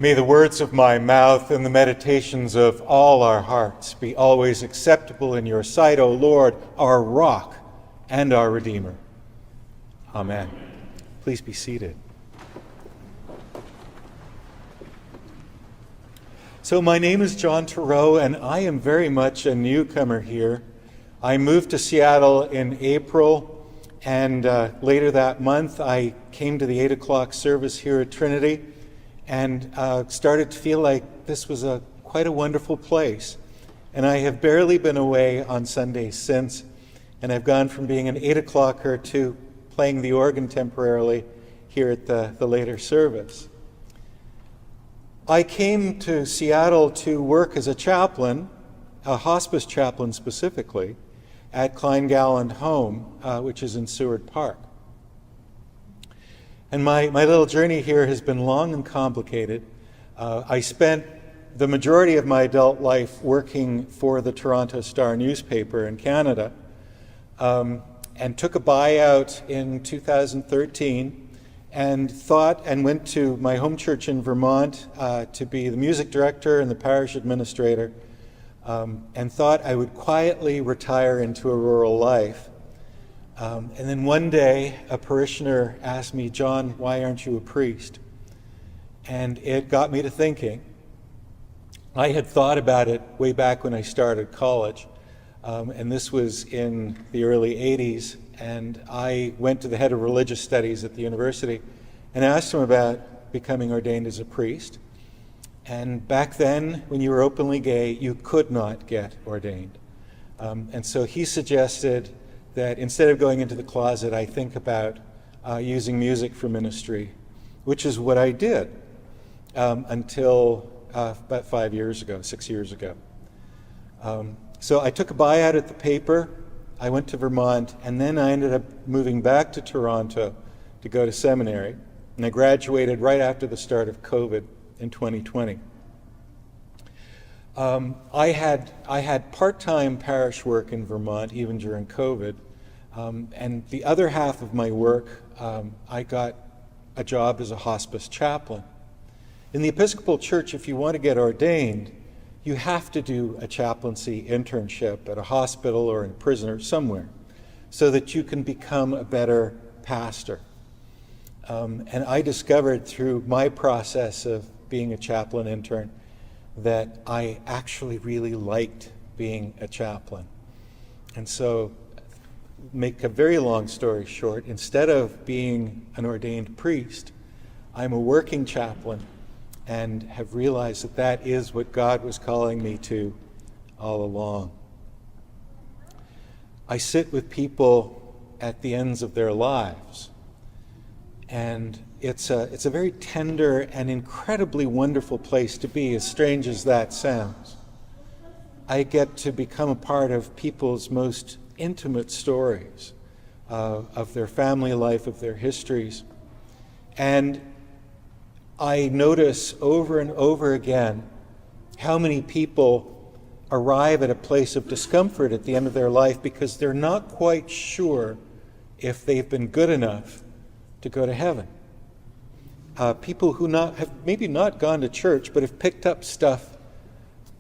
May the words of my mouth and the meditations of all our hearts be always acceptable in your sight, O Lord, our rock and our Redeemer. Amen. Please be seated. So my name is John Terauds, and I am very much a newcomer here. I moved to Seattle in April, and later that month I came to the 8 o'clock service here at Trinity and started to feel like this was quite a wonderful place. And I have barely been away on Sundays since, and I've gone from being an 8 o'clocker to playing the organ temporarily here at the later service. I came to Seattle to work as a chaplain, a hospice chaplain specifically, at Klein-Galland Home, which is in Seward Park. And my little journey here has been long and complicated. I spent the majority of my adult life working for the Toronto Star newspaper in Canada, and took a buyout in 2013 and went to my home church in Vermont to be the music director and the parish administrator, and thought I would quietly retire into a rural life. And then one day, a parishioner asked me, "John, why aren't you a priest?" And it got me to thinking. I had thought about it way back when I started college, and this was in the early 80s, and I went to the head of religious studies at the university and asked him about becoming ordained as a priest. And back then, when you were openly gay, you could not get ordained. And so he suggested that instead of going into the closet, I think about using music for ministry, which is what I did until about 6 years ago. So I took a buyout at the paper, I went to Vermont, and then I ended up moving back to Toronto to go to seminary, and I graduated right after the start of COVID in 2020. I had part-time parish work in Vermont even during COVID, and the other half of my work, I got a job as a hospice chaplain. In the Episcopal Church, if you want to get ordained, you have to do a chaplaincy internship at a hospital or in a prison or somewhere so that you can become a better pastor. And I discovered through my process of being a chaplain intern that I actually really liked being a chaplain. And so, make a very long story short, instead of being an ordained priest, I'm a working chaplain and have realized that that is what God was calling me to all along. I sit with people at the ends of their lives, and it's a very tender and incredibly wonderful place to be, as strange as that sounds. I get to become a part of people's most intimate stories of their family life, of their histories. And I notice over and over again how many people arrive at a place of discomfort at the end of their life because they're not quite sure if they've been good enough to go to heaven. People who have maybe not gone to church, but have picked up stuff,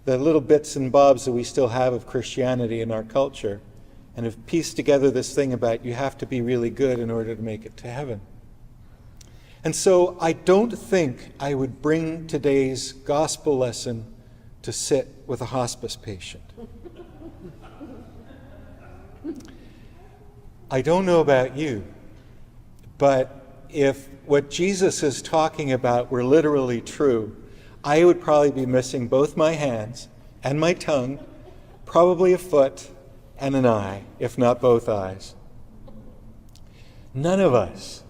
the little bits and bobs that we still have of Christianity in our culture, and have pieced together this thing about you have to be really good in order to make it to heaven. And so I don't think I would bring today's gospel lesson to sit with a hospice patient. I don't know about you, but if what Jesus is talking about were literally true, I would probably be missing both my hands and my tongue, probably a foot and an eye, if not both eyes. None of us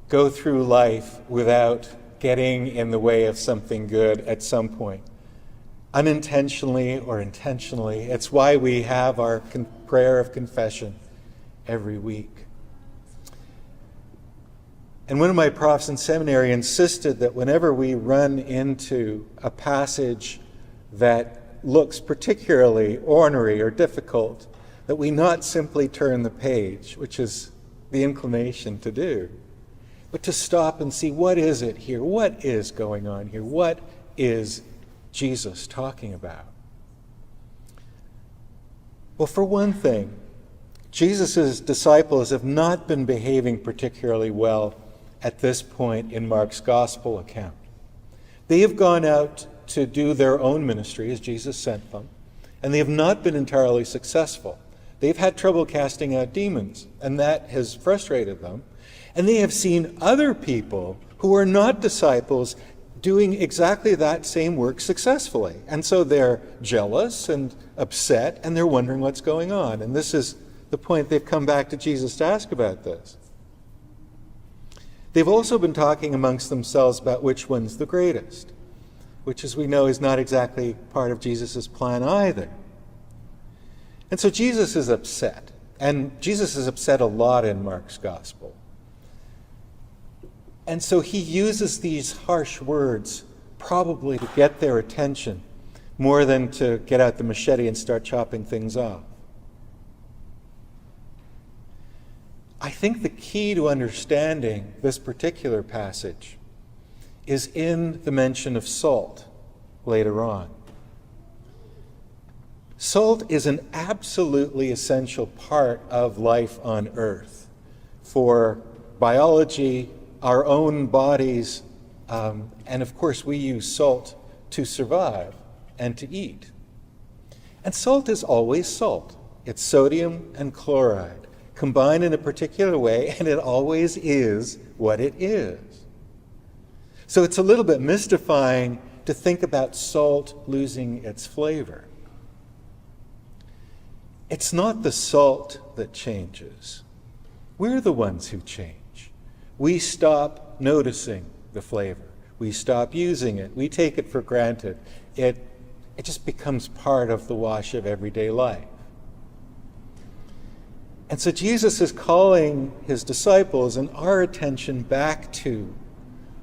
go through life without getting in the way of something good at some point, unintentionally or intentionally. It's why we have our prayer of confession every week. And one of my profs in seminary insisted that whenever we run into a passage that looks particularly ornery or difficult, that we not simply turn the page, which is the inclination to do, but to stop and see, what is it here? What is going on here? What is Jesus talking about? Well, for one thing, Jesus' disciples have not been behaving particularly well at this point in Mark's gospel account. They have gone out to do their own ministry as Jesus sent them, and they have not been entirely successful. They've had trouble casting out demons, and that has frustrated them. And they have seen other people who are not disciples doing exactly that same work successfully. And so they're jealous and upset, and they're wondering what's going on. And this is the point they've come back to Jesus to ask about this. They've also been talking amongst themselves about which one's the greatest, which, as we know, is not exactly part of Jesus' plan either. And so Jesus is upset, and Jesus is upset a lot in Mark's gospel. And so he uses these harsh words probably to get their attention more than to get out the machete and start chopping things off. I think the key to understanding this particular passage is in the mention of salt later on. Salt is an absolutely essential part of life on earth for biology, our own bodies, and of course we use salt to survive and to eat. And salt is always salt. It's sodium and chloride combined in a particular way, and it always is what it is. So it's a little bit mystifying to think about salt losing its flavor. It's not the salt that changes. We're the ones who change. We stop noticing the flavor. We stop using it. We take it for granted. It just becomes part of the wash of everyday life. And so Jesus is calling his disciples and our attention back to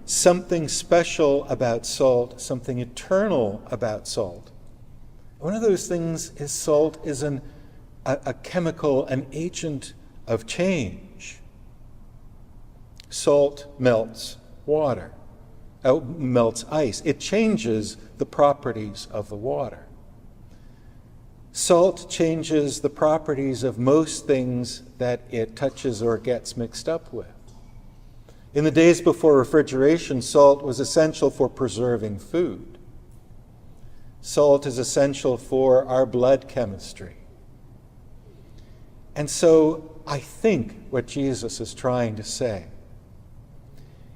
something special about salt, something eternal about salt. One of those things is salt is a chemical, an agent of change. Salt melts water, melts ice. It changes the properties of the water. Salt changes the properties of most things that it touches or gets mixed up with. In the days before refrigeration, salt was essential for preserving food. Salt is essential for our blood chemistry. And so I think what Jesus is trying to say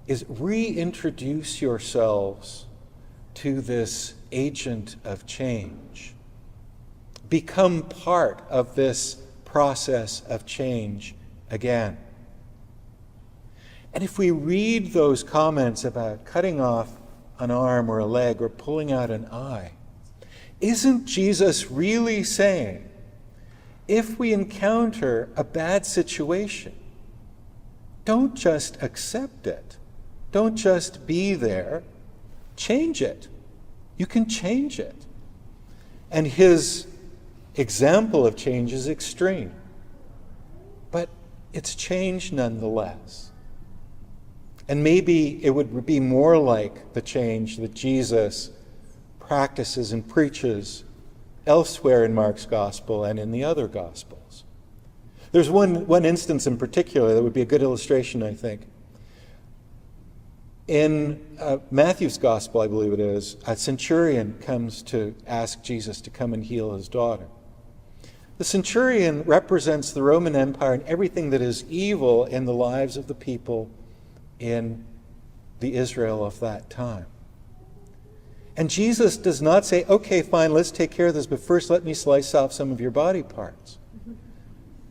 is reintroduce yourselves to this agent of change. Become part of this process of change again. And if we read those comments about cutting off an arm or a leg or pulling out an eye, isn't Jesus really saying, if we encounter a bad situation, don't just accept it. Don't just be there. Change it. You can change it. And his example of change is extreme, but it's change nonetheless. And maybe it would be more like the change that Jesus practices and preaches elsewhere in Mark's gospel and in the other gospels. There's one instance in particular that would be a good illustration, I think. In Matthew's gospel, I believe it is, a centurion comes to ask Jesus to come and heal his daughter. The centurion represents the Roman Empire and everything that is evil in the lives of the people in the Israel of that time. And Jesus does not say, okay, fine, let's take care of this, but first let me slice off some of your body parts.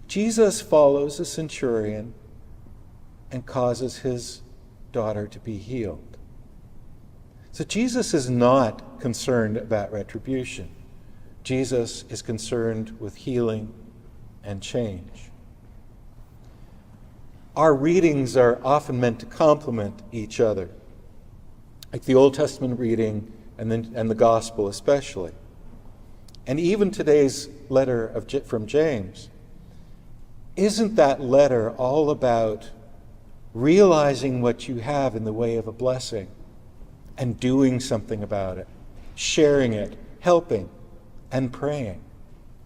Jesus follows the centurion and causes his daughter to be healed. So Jesus is not concerned about retribution. Jesus is concerned with healing and change. Our readings are often meant to complement each other, like the Old Testament reading and the Gospel especially. And even today's letter from James, isn't that letter all about realizing what you have in the way of a blessing and doing something about it, sharing it, helping, and praying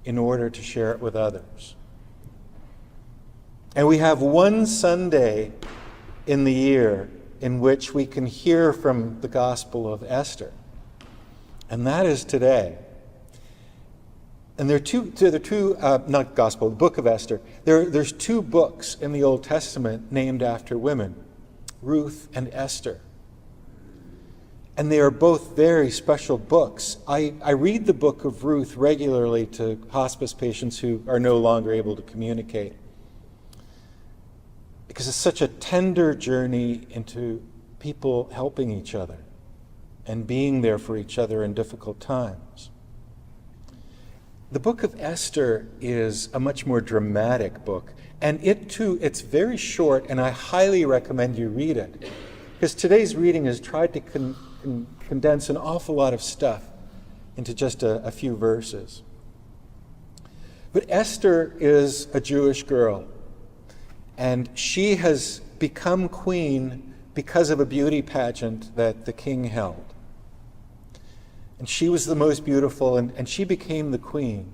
in order to share it with others. And we have one Sunday in the year in which we can hear from the Gospel of Esther, and that is today. And there are not Gospel, the Book of Esther. There's two books in the Old Testament named after women, Ruth and Esther. And they are both very special books. I read the book of Ruth regularly to hospice patients who are no longer able to communicate, because it's such a tender journey into people helping each other and being there for each other in difficult times. The book of Esther is a much more dramatic book, and it too, it's very short, and I highly recommend you read it, because today's reading has tried to condense an awful lot of stuff into just a few verses. But Esther is a Jewish girl, and she has become queen because of a beauty pageant that the king held. And she was the most beautiful, and she became the queen.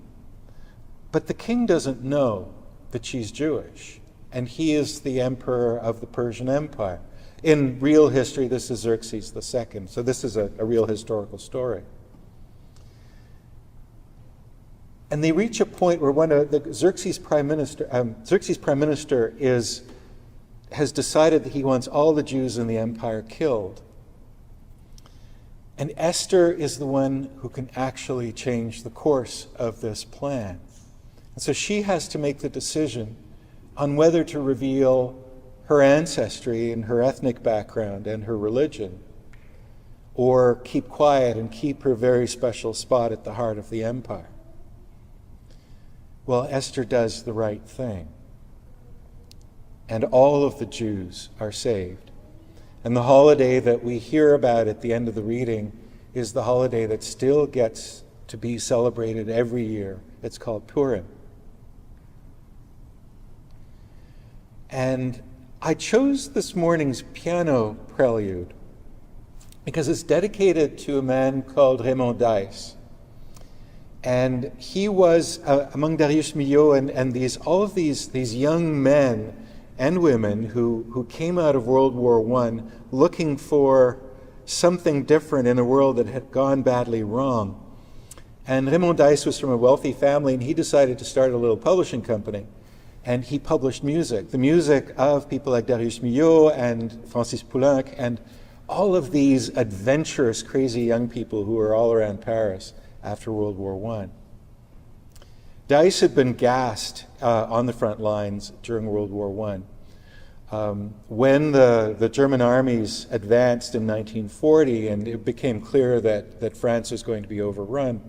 But the king doesn't know that she's Jewish, and he is the emperor of the Persian Empire. In real history, this is Xerxes II, so this is a real historical story. And they reach a point where one of the Xerxes prime minister has decided that he wants all the Jews in the empire killed. And Esther is the one who can actually change the course of this plan. And so she has to make the decision on whether to reveal her ancestry and her ethnic background and her religion, or keep quiet and keep her very special spot at the heart of the empire. Well, Esther does the right thing, and all of the Jews are saved. And the holiday that we hear about at the end of the reading is the holiday that still gets to be celebrated every year. It's called Purim. And I chose this morning's piano prelude because it's dedicated to a man called Raymond Dice. And he was among Darius Milhaud and all of these young men and women who came out of World War I looking for something different in a world that had gone badly wrong. And Raymond Dice was from a wealthy family, and he decided to start a little publishing company. And he published music, the music of people like Darius Milhaud and Francis Poulenc, and all of these adventurous, crazy young people who were all around Paris after World War I. Dice had been gassed on the front lines during World War I. When the German armies advanced in 1940 and it became clear that France was going to be overrun,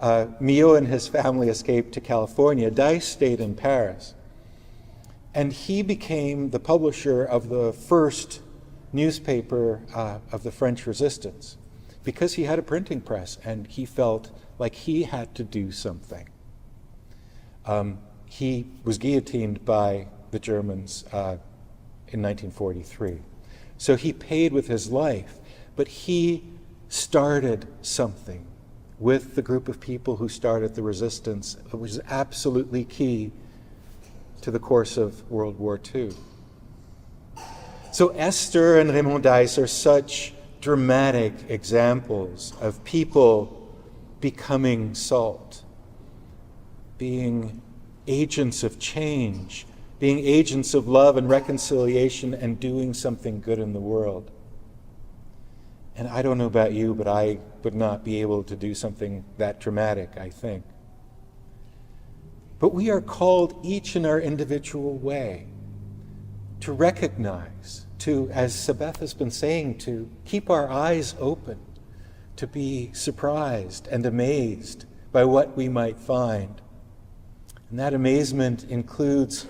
Milhaud and his family escaped to California. Dice stayed in Paris. And he became the publisher of the first newspaper of the French resistance because he had a printing press and he felt like he had to do something. He was guillotined by the Germans in 1943. So he paid with his life, but he started something with the group of people who started the resistance, which was absolutely key to the course of World War II. So Esther and Raymond Dice are such dramatic examples of people becoming salt, being agents of change, being agents of love and reconciliation, and doing something good in the world. And I don't know about you, but I would not be able to do something that dramatic, I think. But we are called each in our individual way to recognize, to, as Sabeth has been saying, to keep our eyes open, to be surprised and amazed by what we might find. And that amazement includes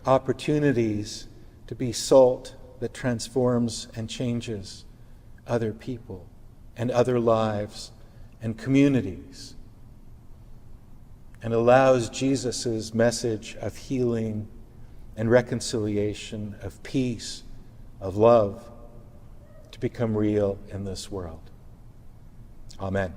opportunities to be salt that transforms and changes other people and other lives and communities, and allows Jesus' message of healing and reconciliation, of peace of love to become real in this world. Amen.